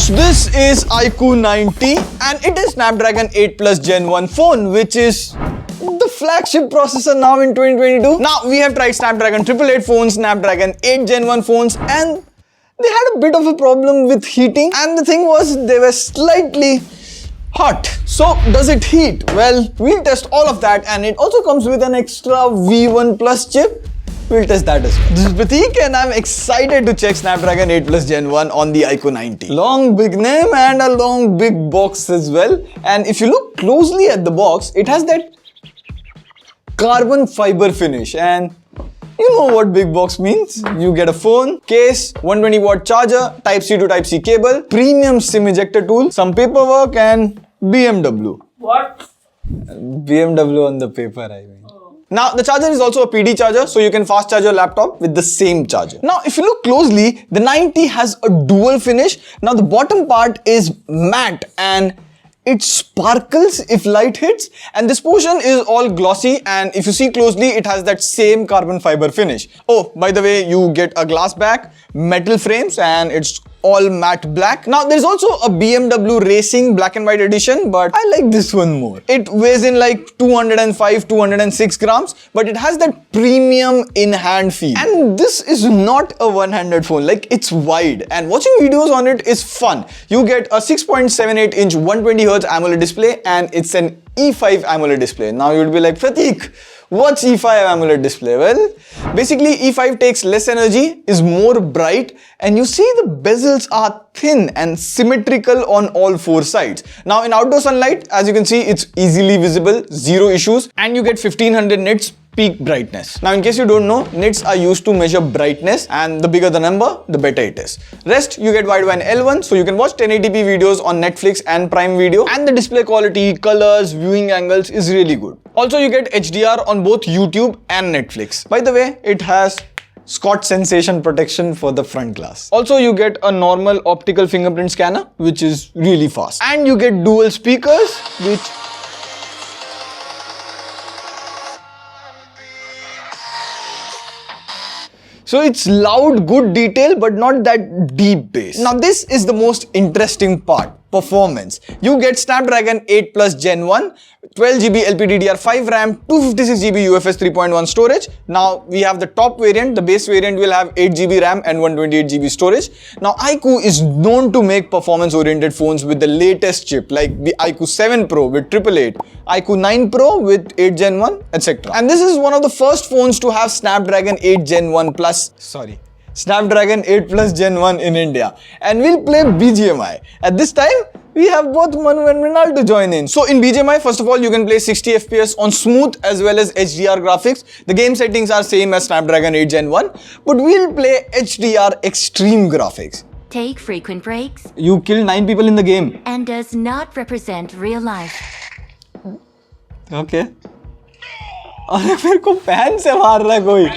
So this is iQOO 90 and it is Snapdragon 8 Plus Gen 1 phone, which is the flagship processor now in 2022. Now we have tried Snapdragon 888 phones, Snapdragon 8 Gen 1 phones, and they had a bit of a problem with heating, and the thing was they were slightly hot. So does it heat? Well, we'll test all of that, and it also comes with an extra V1 Plus chip. We'll test that as well. This is Prateek and I'm excited to check Snapdragon 8 Plus Gen 1 on the iQOO 90. Long big name and a long big box as well. And if you look closely at the box, it has that carbon fiber finish, and you know what big box means. You get a phone, case, 120 watt charger, Type-C to Type-C cable, premium SIM ejector tool, some paperwork, and BMW. What? BMW on the paper, I mean. Now, the charger is also a PD charger, so you can fast charge your laptop with the same charger. Now, if you look closely, the 90 has a dual finish. Now, the bottom part is matte and it sparkles if light hits, and this portion is all glossy, and if you see closely, it has that same carbon fiber finish. Oh, by the way, you get a glass back, metal frames, and it's all matte black. Now, there's also a BMW Racing black and white edition, but I like this one more. It weighs in like 205, 206 grams, but it has that premium in-hand feel. And this is not a one-handed phone, like it's wide, and watching videos on it is fun. You get a 6.78 inch 120Hz AMOLED display, and it's an E5 AMOLED display. Now you'd be like, Prateek, what's E5 AMOLED display? Well, basically E5 takes less energy, is more bright, and you see the bezels are thin and symmetrical on all four sides. Now in outdoor sunlight, as you can see, it's easily visible, zero issues, and you get 1500 nits peak brightness. Now in case you don't know, nits are used to measure brightness, and the bigger the number, the better it is. Rest, you get wideband L1, so you can watch 1080p videos on Netflix and Prime Video, and the display quality, colors, viewing angles is really good. Also, you get HDR on both YouTube and Netflix. By the way, it has Scotch sensation protection for the front glass. Also, you get a normal optical fingerprint scanner, which is really fast. And you get dual speakers, which so it's loud, good detail, but not that deep bass. Now this is the most interesting part, performance. You get Snapdragon 8 Plus Gen 1, 12GB LPDDR5 RAM, 256GB UFS 3.1 storage. Now we have the top variant, the base variant will have 8GB RAM and 128GB storage. Now iQOO is known to make performance-oriented phones with the latest chip, like the iQOO 7 Pro with 888, iQOO 9 Pro with 8 Gen 1, etc. And this is one of the first phones to have Snapdragon 8 Gen 1 Plus, Snapdragon 8 Plus Gen 1 in India. And we'll play BGMI. At this time, we have both Manu and Mrinal to join in. So in BGMI, first of all, you can play 60 FPS on smooth as well as HDR graphics. The game settings are same as Snapdragon 8 Gen 1, but we'll play HDR extreme graphics. Take frequent breaks. You killed 9 people in the game. And does not represent real life. Okay. अरे मेरे को fan से मार रहा है कोई.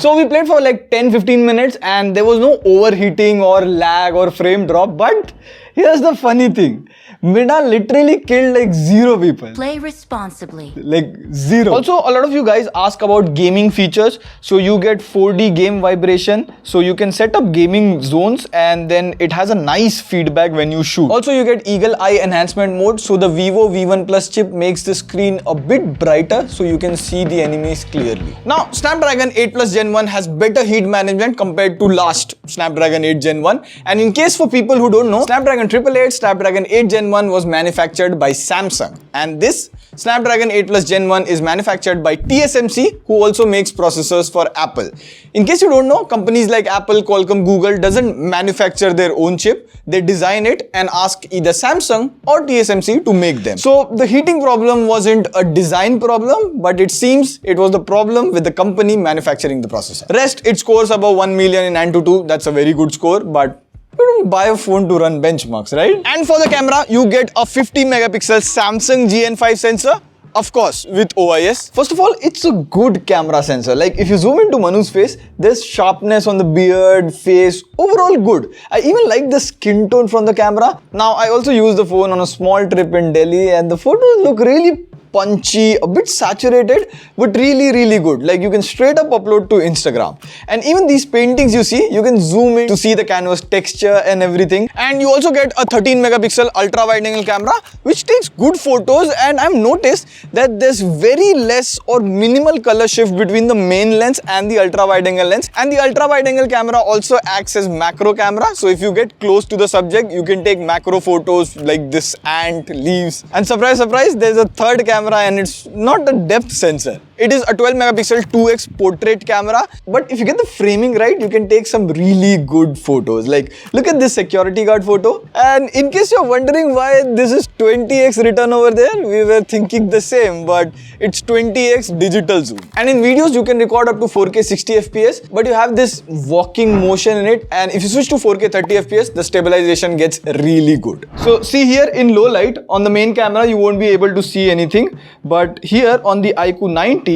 So we played for like 10-15 minutes and there was no overheating or lag or frame drop, but here's the funny thing. Mrinal literally killed like 0 people. Play responsibly. Like 0. Also, a lot of you guys ask about gaming features. So you get 4D game vibration. So you can set up gaming zones and then it has a nice feedback when you shoot. Also, you get eagle eye enhancement mode. So the Vivo V1 Plus chip makes the screen a bit brighter so you can see the enemies clearly. Now, Snapdragon 8 Plus Gen 1 has better heat management compared to last Snapdragon 8 Gen 1. And in case for people who don't know, Snapdragon 888, Snapdragon 8 Gen 1 was manufactured by Samsung, and this Snapdragon 8 Plus Gen 1 is manufactured by TSMC, who also makes processors for Apple. In case you don't know, companies like Apple, Qualcomm, Google doesn't manufacture their own chip. They design it and ask either Samsung or TSMC to make them. So the heating problem wasn't a design problem, but it seems it was the problem with the company manufacturing the processor. Rest, it scores above 1 million in AnTuTu. That's a very good score, but you don't buy a phone to run benchmarks, right? And for the camera, you get a 50 megapixel Samsung GN5 sensor, of course, with OIS. First of all, it's a good camera sensor. Like if you zoom into Manu's face, there's sharpness on the beard, face. overall good. I even like the skin tone from the camera. Now I also used the phone on a small trip in Delhi and the photos look really punchy, a bit saturated, but really good. Like you can straight up upload to Instagram. And even these paintings you see, you can zoom in to see the canvas texture and everything. And you also get a 13 megapixel ultra wide angle camera, which takes good photos. And I've noticed that there's very less or minimal color shift between the main lens and the ultra wide angle lens. And the ultra wide angle camera also acts as macro camera. So if you get close to the subject, you can take macro photos like this ant, leaves. And surprise, surprise, there's a third camera and it's not a depth sensor. It is a 12 megapixel 2x portrait camera, but if you get the framing right, you can take some really good photos. Like look at this security guard photo. And in case you're wondering why this is 20x written over there, we were thinking the same, but it's 20x digital zoom. And in videos, you can record up to 4K 60 FPS, but you have this walking motion in it. And if you switch to 4K 30 FPS, the stabilization gets really good. So see here in low light, on the main camera, you won't be able to see anything. But here on the iQOO 90,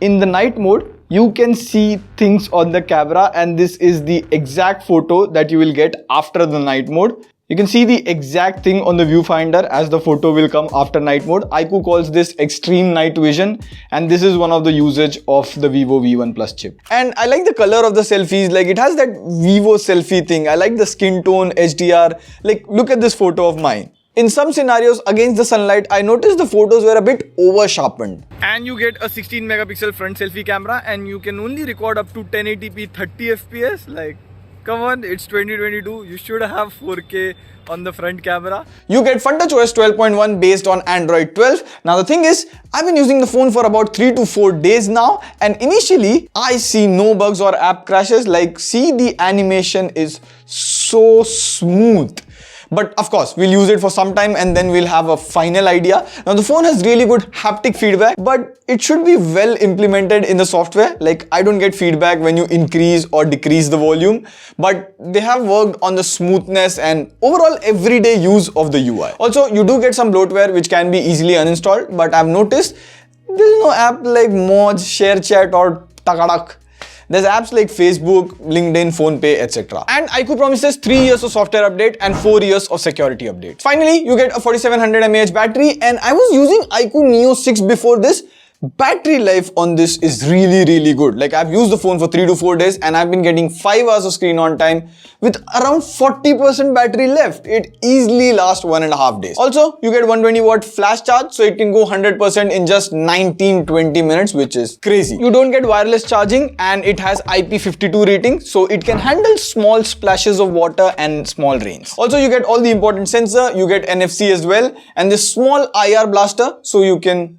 in the night mode, you can see things on the camera, and this is the exact photo that you will get after the night mode. You can see the exact thing on the viewfinder as the photo will come after night mode. iQOO calls this extreme night vision, and this is one of the usage of the Vivo V1 Plus chip. And I like the color of the selfies, like it has that Vivo selfie thing. I like the skin tone, HDR. Like look at this photo of mine. In some scenarios against the sunlight, I noticed the photos were a bit over sharpened. And you get a 16 megapixel front selfie camera and you can only record up to 1080p 30 fps. Like, come on, it's 2022, you should have 4K on the front camera. You get FunTouch OS 12.1 based on Android 12. Now the thing is, I've been using the phone for about 3 to 4 days now, and initially I see no bugs or app crashes. Like, see, the animation is so smooth. But of course, we'll use it for some time and then we'll have a final idea. Now the phone has really good haptic feedback, but it should be well implemented in the software. Like I don't get feedback when you increase or decrease the volume, but they have worked on the smoothness and overall everyday use of the UI. Also, you do get some bloatware which can be easily uninstalled, but I've noticed there's no app like Moj, ShareChat or Takadak. There's apps like Facebook, LinkedIn, PhonePe, etc. And iQOO promises 3 years of software update and 4 years of security update. Finally, you get a 4700 mAh battery, and I was using iQOO Neo 6 before this. Battery life on this is really good. Like I've used the phone for 3 to 4 days and I've been getting 5 hours of screen on time with around 40% battery left. It easily lasts 1.5 days. Also, you get 120 watt flash charge, so it can go 100% in just 19-20 minutes, which is crazy. You don't get wireless charging and it has IP52 rating, so it can handle small splashes of water and small rains. Also, you get all the important sensor, you get NFC as well, and this small IR blaster, so you can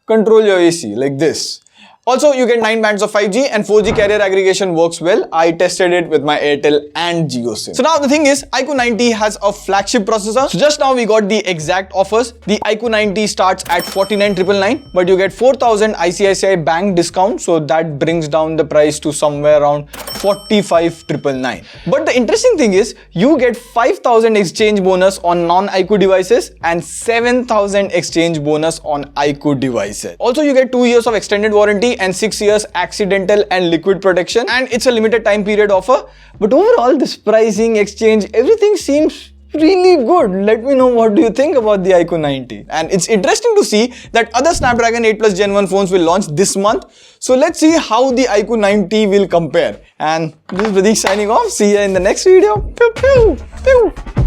control your AC like this. Also, you get 9 bands of 5G and 4G carrier aggregation works well. I tested it with my Airtel and Jio SIM. So now the thing is, iQOO 90 has a flagship processor. So just now we got the exact offers. The iQOO 90 starts at 49,999, but you get 4,000 ICICI Bank discount. So that brings down the price to somewhere around 45,999. But the interesting thing is, you get 5,000 exchange bonus on non-iQOO devices and 7,000 exchange bonus on iQOO devices. Also, you get 2 years of extended warranty and 6 years accidental and liquid protection, and it's a limited time period offer. But overall, this pricing, exchange, everything seems really good. Let me know what do you think about the iQOO 90. And it's interesting to see that other Snapdragon 8 Plus Gen 1 phones will launch this month. So let's see how the iQOO 90 will compare. And this is Pradeep signing off. See you in the next video. Pew, pew, pew.